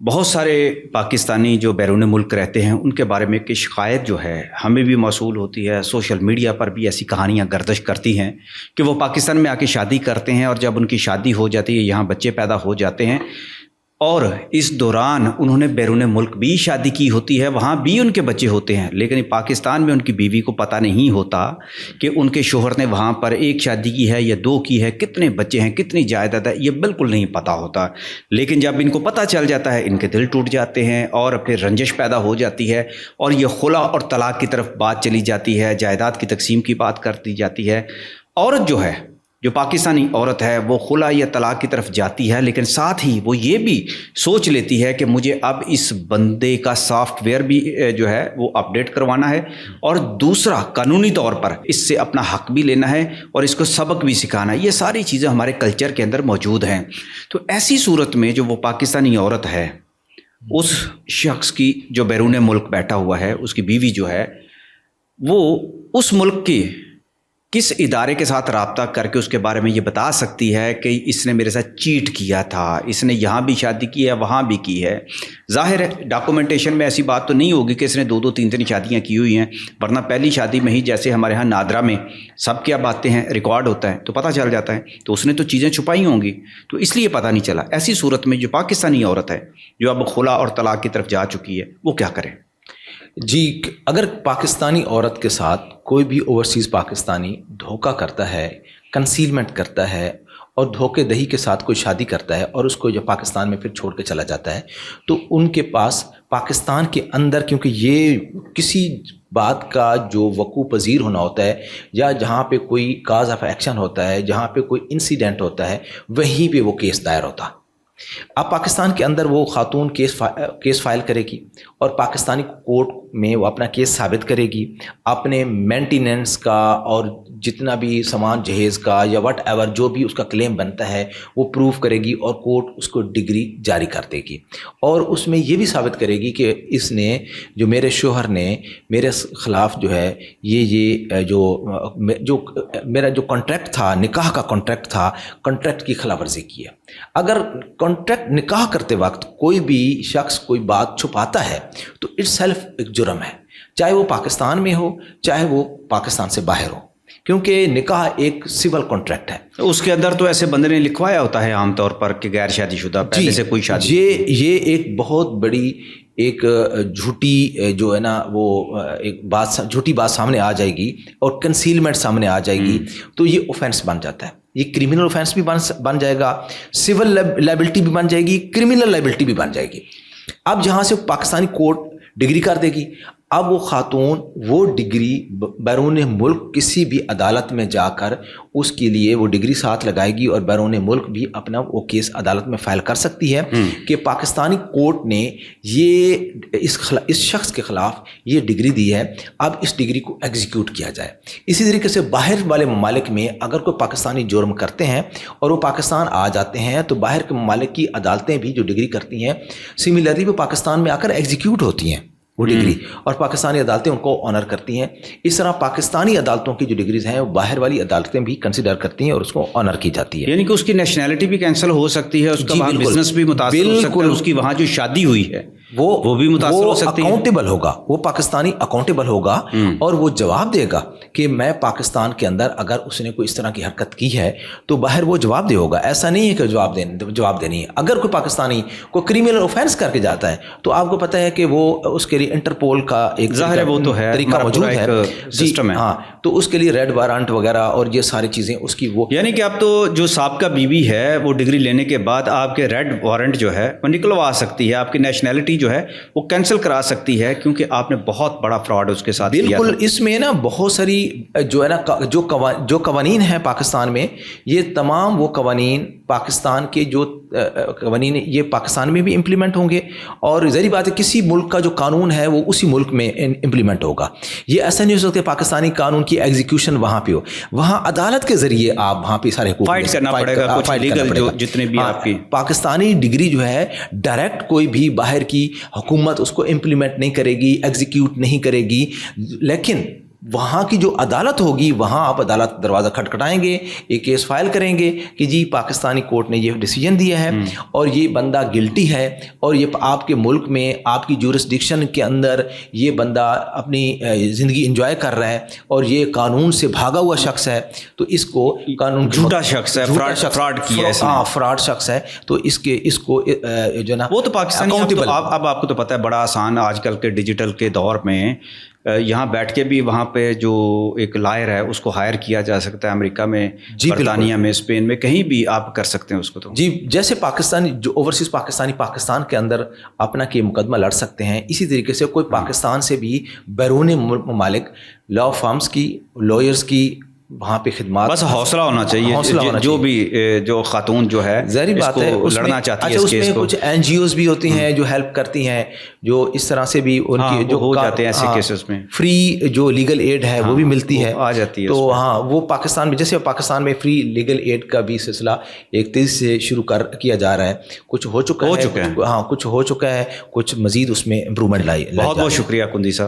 بہت سارے پاکستانی جو بیرون ملک رہتے ہیں ان کے بارے میں کہ شکایت جو ہے ہمیں بھی موصول ہوتی ہے، سوشل میڈیا پر بھی ایسی کہانیاں گردش کرتی ہیں کہ وہ پاکستان میں آ کے شادی کرتے ہیں، اور جب ان کی شادی ہو جاتی ہے، یہاں بچے پیدا ہو جاتے ہیں، اور اس دوران انہوں نے بیرون ملک بھی شادی کی ہوتی ہے، وہاں بھی ان کے بچے ہوتے ہیں، لیکن پاکستان میں ان کی بیوی کو پتہ نہیں ہوتا کہ ان کے شوہر نے وہاں پر ایک شادی کی ہے یا دو کی ہے، کتنے بچے ہیں، کتنی جائیداد ہے، یہ بالکل نہیں پتہ ہوتا۔ لیکن جب ان کو پتہ چل جاتا ہے، ان کے دل ٹوٹ جاتے ہیں اور پھر رنجش پیدا ہو جاتی ہے، اور یہ خلا اور طلاق کی طرف بات چلی جاتی ہے، جائیداد کی تقسیم کی بات کرتی جاتی ہے۔ عورت جو پاکستانی عورت ہے وہ خلا یا طلاق کی طرف جاتی ہے، لیکن ساتھ ہی وہ یہ بھی سوچ لیتی ہے کہ مجھے اب اس بندے کا سافٹ ویئر بھی جو ہے وہ اپڈیٹ کروانا ہے، اور دوسرا قانونی طور پر اس سے اپنا حق بھی لینا ہے اور اس کو سبق بھی سکھانا ہے۔ یہ ساری چیزیں ہمارے کلچر کے اندر موجود ہیں۔ تو ایسی صورت میں جو وہ پاکستانی عورت ہے، اس شخص کی جو بیرون ملک بیٹھا ہوا ہے، اس کی بیوی جو ہے وہ اس ملک کی کس ادارے کے ساتھ رابطہ کر کے اس کے بارے میں یہ بتا سکتی ہے کہ اس نے میرے ساتھ چیٹ کیا تھا، اس نے یہاں بھی شادی کی ہے، وہاں بھی کی ہے؟ ظاہر ہے ڈاکومنٹیشن میں ایسی بات تو نہیں ہوگی کہ اس نے دو تین شادیاں کی ہوئی ہیں، ورنہ پہلی شادی میں ہی جیسے ہمارے ہاں نادرا میں سب کیا باتیں ہیں ریکارڈ ہوتا ہے تو پتہ چل جاتا ہے، تو اس نے تو چیزیں چھپائی ہوں گی، تو اس لیے پتہ نہیں چلا۔ ایسی صورت میں جو پاکستانی عورت ہے جو اب خلا اور طلاق کی طرف جا چکی ہے، وہ کیا کرے؟ جی، اگر پاکستانی عورت کے ساتھ کوئی بھی اوورسیز پاکستانی دھوکہ کرتا ہے، کنسیلمنٹ کرتا ہے اور دھوکے دہی کے ساتھ کوئی شادی کرتا ہے اور اس کو جو پاکستان میں پھر چھوڑ کے چلا جاتا ہے، تو ان کے پاس پاکستان کے اندر، کیونکہ یہ کسی بات کا جو وقوع پذیر ہونا ہوتا ہے یا جہاں پہ کوئی کاز آف ایکشن ہوتا ہے، جہاں پہ کوئی انسیڈنٹ ہوتا ہے، وہیں پہ وہ کیس دائر ہوتا ہے۔ اب پاکستان کے اندر وہ خاتون کیس فائل کرے گی اور پاکستانی کورٹ میں وہ اپنا کیس ثابت کرے گی، اپنے مینٹیننس کا اور جتنا بھی سامان جہیز کا یا وٹ ایور جو بھی اس کا کلیم بنتا ہے وہ پروف کرے گی، اور کورٹ اس کو ڈگری جاری کر دے گی، اور اس میں یہ بھی ثابت کرے گی کہ اس نے جو میرے شوہر نے میرے خلاف جو ہے یہ جو میرا جو کانٹریکٹ تھا، نکاح کا کانٹریکٹ تھا، کانٹریکٹ کی خلاف ورزی کی ہے۔ اگر کانٹریکٹ نکاح کرتے وقت کوئی بھی شخص کوئی بات چھپاتا ہے تو اٹ سیلف ایک جرم ہے، چاہے وہ پاکستان میں ہو چاہے وہ پاکستان سے باہر ہو، کیونکہ نکاح ایک سول کانٹریکٹ ہے۔ اس کے اندر تو ایسے بندے نے لکھوایا ہوتا ہے عام طور پر کہ غیر شادی شدہ، پہلے سے کوئی شادی۔ یہ ایک بہت بڑی ایک جھوٹی جو ہے نا وہ ایک بات، جھوٹی بات سامنے آ جائے گی اور کنسیلمنٹ سامنے آ جائے گی، تو یہ اوفینس بن جاتا ہے، یہ کرمنل اوفینس بھی بن جائے گا، سول لائبلٹی بھی بن جائے گی، کرمنل لائبلٹی بھی بن جائے گی۔ اب جہاں سے پاکستانی کورٹ ڈگری کر دے گی، اب وہ خاتون وہ ڈگری بیرون ملک کسی بھی عدالت میں جا کر اس کے لیے وہ ڈگری ساتھ لگائے گی، اور بیرون ملک بھی اپنا وہ کیس عدالت میں فائل کر سکتی ہے کہ پاکستانی کورٹ نے یہ اس شخص کے خلاف یہ ڈگری دی ہے، اب اس ڈگری کو ایگزیکیوٹ کیا جائے۔ اسی طریقے سے باہر والے ممالک میں اگر کوئی پاکستانی جرم کرتے ہیں اور وہ پاکستان آ جاتے ہیں تو باہر کے ممالک کی عدالتیں بھی جو ڈگری کرتی ہیں سملرلی وہ پاکستان میں آ کر ایگزیکیوٹ ہوتی ہیں وہ ڈگری، اور پاکستانی عدالتیں ان کو آنر کرتی ہیں۔ اس طرح پاکستانی عدالتوں کی جو ڈگریز ہیں وہ باہر والی عدالتیں بھی کنسیڈر کرتی ہیں اور اس کو آنر کی جاتی ہے، یعنی کہ اس کی نیشنلٹی بھی کینسل ہو سکتی ہے، اس کا وہاں بزنس بھی متاثر ہو سکتا ہے، اس کی وہاں جو شادی ہوئی ہے وہ بھی متاثر ہو سکتی ہے۔ اکاؤنٹیبل ہوگا، وہ پاکستانی اکاؤنٹیبل ہوگا اور وہ جواب دے گا کہ میں پاکستان کے اندر اگر اس نے کوئی اس طرح کی حرکت کی ہے تو باہر وہ جواب دے ہوگا۔ ایسا نہیں ہے کہ جواب دینی ہے۔ اگر کوئی پاکستانی کو کریمنل اوفینس کر کے جاتا ہے تو آپ کو پتہ ہے کہ وہ اس کے لیے انٹرپول کا ایک ظاہر ہے وہ تو ہے طریقہ موجود ہے، سسٹم ہے، ہاں، تو اس کے لیے ریڈ وارنٹ وغیرہ اور یہ ساری چیزیں اس کی وہ، یعنی کہ اب تو جو سابقہ بیوی ہے وہ ڈگری لینے کے بعد آپ کے ریڈ وارنٹ جو ہے وہ نکلوا سکتی ہے، آپ کی نیشنلٹی جو ہے وہ کینسل کرا سکتی ہے، کیونکہ آپ نے بہت بڑا فراڈ اس کے ساتھ کیا۔ بالکل، اس میں نا بہت ساری جو ہے نا جو قوانین ہیں پاکستان میں، یہ تمام وہ قوانین پاکستان کے جو قوانین یہ پاکستان میں بھی امپلیمنٹ ہوں گے، اور ظاہری بات ہے کسی ملک کا جو قانون ہے وہ اسی ملک میں امپلیمنٹ ہوگا۔ یہ ایسا نہیں ہو سکتا پاکستانی قانون کی ایگزیکیوشن وہاں پہ ہو، وہاں عدالت کے ذریعے آپ وہاں پہ سارے حقوق فائٹ کرنا پڑے گا، کچھ لیگل جو جتنے بھی آپ کی پاکستانی ڈگری جو ہے ڈائریکٹ کوئی بھی باہر کی حکومت اس کو امپلیمنٹ نہیں کرے گی، ایگزیکیوٹ نہیں کرے گی، لیکن وہاں کی جو عدالت ہوگی وہاں آپ عدالت دروازہ کھٹکھٹائیں گے, ایک کیس فائل کریں گے کہ جی پاکستانی کورٹ نے یہ ڈیسیجن دیا ہے اور یہ بندہ گلٹی ہے اور یہ آپ کے ملک میں آپ کی جورسڈکشن کے اندر یہ بندہ اپنی زندگی انجوائے کر رہا ہے اور یہ قانون سے بھاگا ہوا شخص ہے, تو اس کو قانون جھوٹا شخص ہے, فراڈ کیا ہے, ہاں فراڈ شخص ہے, تو اس کو جو نا وہ تو پاکستانی اب آپ کو تو پتہ ہے بڑا آسان آج کل کے ڈیجیٹل کے دور میں یہاں بیٹھ کے بھی وہاں پہ جو ایک لائر ہے اس کو ہائر کیا جا سکتا ہے, امریکہ میں, برطانیہ میں, اسپین میں, کہیں بھی آپ کر سکتے ہیں اس کو. تو جی جیسے پاکستانی جو اوورسیز پاکستان کے اندر اپنا کہ مقدمہ لڑ سکتے ہیں, اسی طریقے سے کوئی پاکستان سے بھی بیرون ممالک لا فارمز کی, لائرز کی وہاں پہ خدمات, بس حوصلہ ہونا چاہیے, جو بھی جو خاتون جو ہے ظاہری بات ہے لڑنا چاہتی ہے اس میں کچھ NGOs بھی ہوتی ہیں جو ہیلپ کرتی ہیں, جو اس طرح سے بھی ان کی جو ہو جاتے ہیں ایسے کیسز میں فری جو لیگل ایڈ ہے وہ بھی ملتی ہے, آ جاتی ہے. تو ہاں وہ پاکستان میں, جیسے پاکستان میں فری لیگل ایڈ کا بھی سلسلہ ایک تیزی سے شروع کیا جا رہا ہے, کچھ ہو چکا ہے, ہاں کچھ ہو چکا ہے, کچھ مزید اس میں امپرومنٹ لائی. بہت بہت شکریہ کندی صاحب.